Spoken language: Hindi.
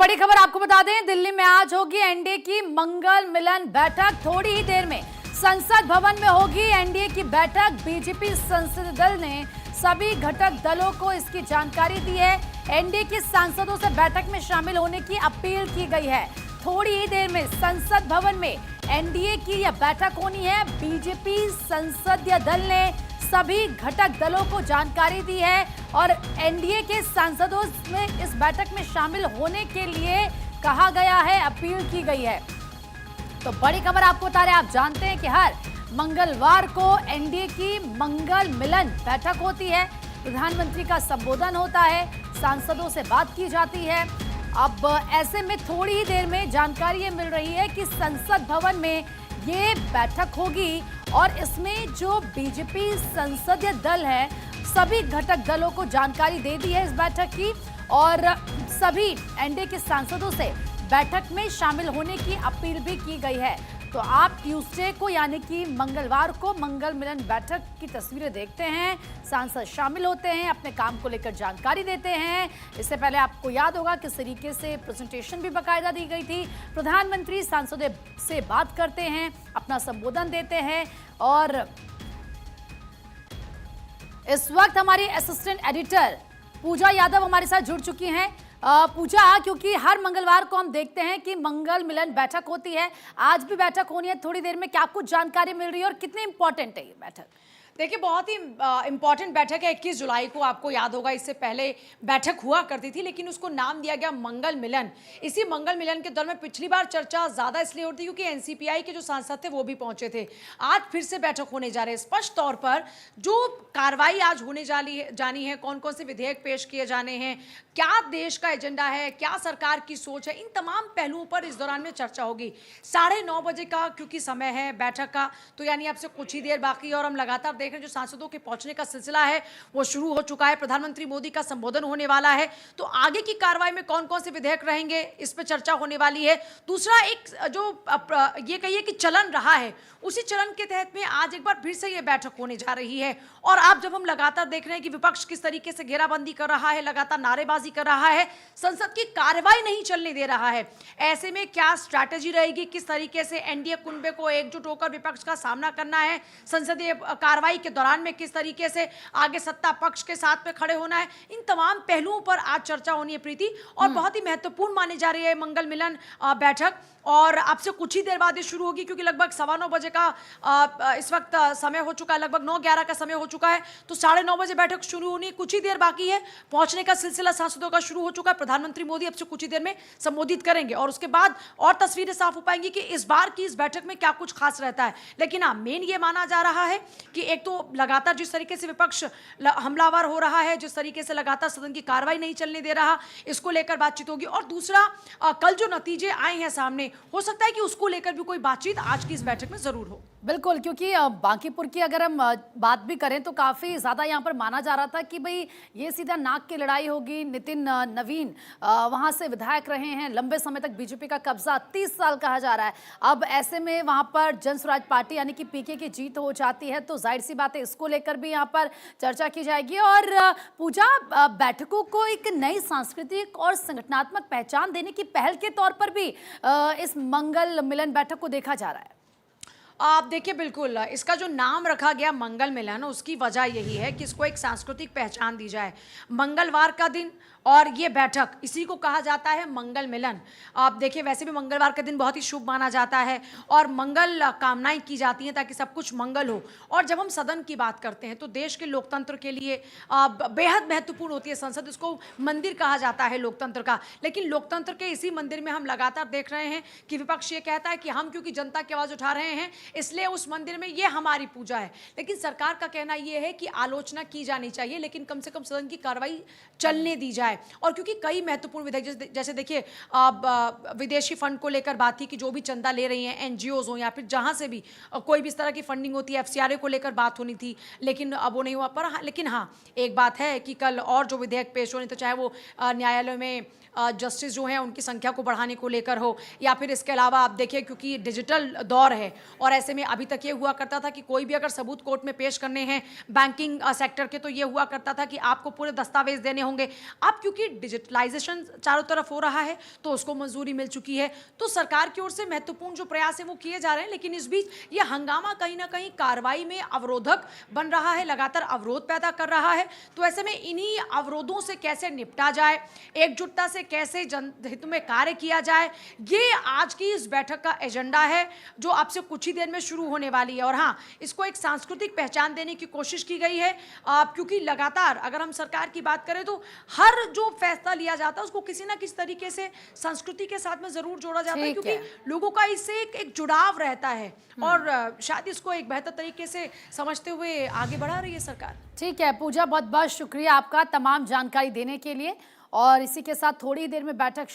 बड़ी खबर आपको बता दें, दिल्ली में आज होगी एनडीए की मंगल मिलन बैठक। थोड़ी ही देर में संसद भवन में होगी एनडीए की बैठक। बीजेपी संसदीय दल ने सभी घटक दलों को इसकी जानकारी दी है। एनडीए के सांसदों से बैठक में शामिल होने की अपील की गई है। थोड़ी ही देर में संसद भवन में एनडीए की यह बैठक होनी है। बीजेपी संसदीय दल ने सभी घटक दलों को जानकारी दी है और एनडीए के सांसदों में इस बैठक में शामिल होने के लिए कहा गया है, अपील की गई है। तो बड़ी खबर आपको बता रहे हैं, आप जानते हैं कि हर मंगलवार को एनडीए की मंगल मिलन बैठक होती है। प्रधानमंत्री का संबोधन होता है, सांसदों से बात की जाती है। अब ऐसे में थोड़ी ही देर में जानकारी ये मिल रही है कि संसद भवन में ये बैठक होगी और इसमें जो बीजेपी संसदीय दल है सभी घटक दलों को जानकारी दे दी है इस बैठक की और सभी एनडीए के सांसदों से बैठक में शामिल होने की अपील भी की गई है। तो आप ट्यूसडे को यानी कि मंगलवार को मंगल मिलन बैठक की तस्वीरें देखते हैं, सांसद शामिल होते हैं, अपने काम को लेकर जानकारी देते हैं। इससे पहले आपको याद होगा किस तरीके से प्रेजेंटेशन भी बाकायदा दी गई थी। प्रधानमंत्री सांसदों से बात करते हैं, अपना संबोधन देते हैं और इस वक्त हमारी असिस्टेंट एडिटर पूजा यादव हमारे साथ जुड़ चुकी हैं। पूजा, क्योंकि हर मंगलवार को हम देखते हैं कि मंगल मिलन बैठक होती है, आज भी बैठक होनी है। थोड़ी देर में क्या कुछ जानकारी मिल रही है और कितनी इंपॉर्टेंट है ये बैठक? देखिए, बहुत ही इंपॉर्टेंट बैठक है। 21 जुलाई को आपको याद होगा इससे पहले बैठक हुआ करती थी, लेकिन उसको नाम दिया गया मंगल मिलन। इसी मंगल मिलन के दौर में पिछली बार चर्चा ज़्यादा इसलिए होती क्योंकि एनसीपीआई के जो सांसद थे वो भी पहुंचे थे। आज फिर से बैठक होने जा रही है। स्पष्ट तौर पर जो कार्रवाई आज होने जानी है, कौन कौन से विधेयक पेश किए जाने हैं, क्या देश का एजेंडा है, क्या सरकार की सोच है, इन तमाम पहलुओं पर इस दौरान में चर्चा होगी। 9:30 बजे का क्योंकि समय है बैठक का, तो यानी अब से कुछ ही देर बाकी है और हम लगातार देख रहे हैं जो सांसदों के पहुंचने का सिलसिला है वो शुरू हो चुका है। प्रधानमंत्री मोदी का संबोधन होने वाला है, तो आगे की कार्रवाई में कौन कौन से विधेयक रहेंगे इस पर चर्चा होने वाली है। दूसरा, एक जो ये कहिए कि चलन रहा है, उसी चलन के तहत में आज एक बार फिर से ये बैठक होने जा रही है। और आप जब हम लगातार देख रहे हैं कि विपक्ष किस तरीके से घेराबंदी कर रहा है, लगातार नारेबाजी कर रहा है, संसद की कार्रवाई नहीं चलने दे रहा है, ऐसे में क्या स्ट्रैटेजी रहेगी, किस तरीके से एनडीए कुनबे को एकजुट होकर विपक्ष का सामना करना है, संसदीय कार्रवाई के दौरान में किस तरीके से आगे सत्ता पक्ष के साथ में खड़े होना है, इन तमाम पहलुओं पर आज चर्चा होनी है प्रीति। और बहुत ही महत्वपूर्ण मानी जा रही है मंगल मिलन बैठक और अब से कुछ ही देर बाद ये शुरू होगी क्योंकि लगभग 9:15 बजे का इस वक्त समय हो चुका है, लगभग 9:11 का समय हो चुका है, तो 9:30 बजे बैठक शुरू होनी है। कुछ ही देर बाकी है, पहुंचने का सिलसिला सांसदों का शुरू हो चुका है। प्रधानमंत्री मोदी अब से कुछ ही देर में संबोधित करेंगे और उसके बाद और तस्वीरें साफ हो पाएंगी कि इस बार की इस बैठक में क्या कुछ खास रहता है। लेकिन हाँ, मेन ये माना जा रहा है कि एक तो लगातार जिस तरीके से विपक्ष हमलावर हो रहा है, जिस तरीके से लगातार सदन की कार्रवाई नहीं चलने दे रहा, इसको लेकर बातचीत होगी। और दूसरा, कल जो नतीजे आए हैं सामने, हो सकता है कि उसको लेकर भी कोई बातचीत आज की इस बैठक में जरूर हो। बिल्कुल, क्योंकि बांकीपुर की अगर हम बात भी करें तो काफ़ी ज़्यादा यहाँ पर माना जा रहा था कि भाई ये सीधा नाक की लड़ाई होगी। नितिन नवीन वहाँ से विधायक रहे हैं, लंबे समय तक बीजेपी का कब्जा 30 साल कहा जा रहा है। अब ऐसे में वहाँ पर जन स्वराज पार्टी यानी कि पीके की जीत हो जाती है, तो जाहिर सी बात है इसको लेकर भी यहाँ पर चर्चा की जाएगी। और पूजा, बैठकों को एक नई सांस्कृतिक और संगठनात्मक पहचान देने की पहल के तौर पर भी इस मंगल मिलन बैठक को देखा जा रहा है। आप देखिए, बिल्कुल इसका जो नाम रखा गया मंगल मिलन, उसकी वजह यही है कि इसको एक सांस्कृतिक पहचान दी जाए। मंगलवार का दिन और ये बैठक, इसी को कहा जाता है मंगल मिलन। आप देखिए, वैसे भी मंगलवार का दिन बहुत ही शुभ माना जाता है और मंगल कामनाएं की जाती हैं ताकि सब कुछ मंगल हो। और जब हम सदन की बात करते हैं तो देश के लोकतंत्र के लिए बेहद महत्वपूर्ण होती है संसद। इसको मंदिर कहा जाता है लोकतंत्र का, लेकिन लोकतंत्र के इसी मंदिर में हम लगातार देख रहे हैं कि विपक्ष ये कहता है कि हम क्योंकि जनता की आवाज़ उठा रहे हैं इसलिए उस मंदिर में ये हमारी पूजा है। लेकिन सरकार का कहना यह है कि आलोचना की जानी चाहिए, लेकिन कम से कम सदन की कार्रवाई चलने दी जाए। और क्योंकि कई महत्वपूर्ण विधेयक, जैसे देखिए विदेशी फंड को लेकर बात थी कि जो भी चंदा ले रही हैं एनजीओज हो या फिर जहां से भी कोई भी इस तरह की फंडिंग होती है, एफसीआरए को लेकर बात होनी थी, लेकिन अब वो नहीं हुआ। पर लेकिन हाँ, एक बात है कि कल और जो विधेयक पेश होने, तो चाहे वो न्यायालय में जस्टिस जो हैं उनकी संख्या को बढ़ाने को लेकर हो या फिर इसके अलावा आप देखिए क्योंकि डिजिटल दौर है और ऐसे में अभी तक ये हुआ करता था कि कोई भी अगर सबूत कोर्ट में पेश करने हैं बैंकिंग सेक्टर के, तो ये हुआ करता था कि आपको पूरे दस्तावेज देने होंगे। अब क्योंकि डिजिटलाइजेशन चारों तरफ हो रहा है तो उसको मंजूरी मिल चुकी है, तो सरकार की ओर से महत्वपूर्ण जो प्रयास है वो किए जा रहे हैं। लेकिन इस बीच ये हंगामा कहीं ना कहीं कार्रवाई में अवरोधक बन रहा है, लगातार अवरोध पैदा कर रहा है। तो ऐसे में इन्हीं अवरोधों से कैसे निपटा जाए, एकजुटता से कैसे जनहित में कार्य किया जाए, ये आज की इस बैठक का एजेंडा है जो आपसे कुछ ही देर में शुरू होने वाली है। और हाँ, इसको एक सांस्कृतिक पहचान देने की कोशिश की गई है, क्योंकि लगातार अगर हम सरकार की बात करें तो हर जो फैसला लिया जाता है उसको किसी ना किसी तरीके से संस्कृति के साथ में जरूर जोड़ा जाता है, ठीक क्योंकि है। लोगों का इससे एक जुड़ाव रहता है और शायद इसको एक बेहतर तरीके से समझते हुए आगे बढ़ा रही है सरकार। ठीक है पूजा, बहुत बहुत शुक्रिया आपका तमाम जानकारी देने के लिए। और इसी के साथ थोड़ी देर में बैठक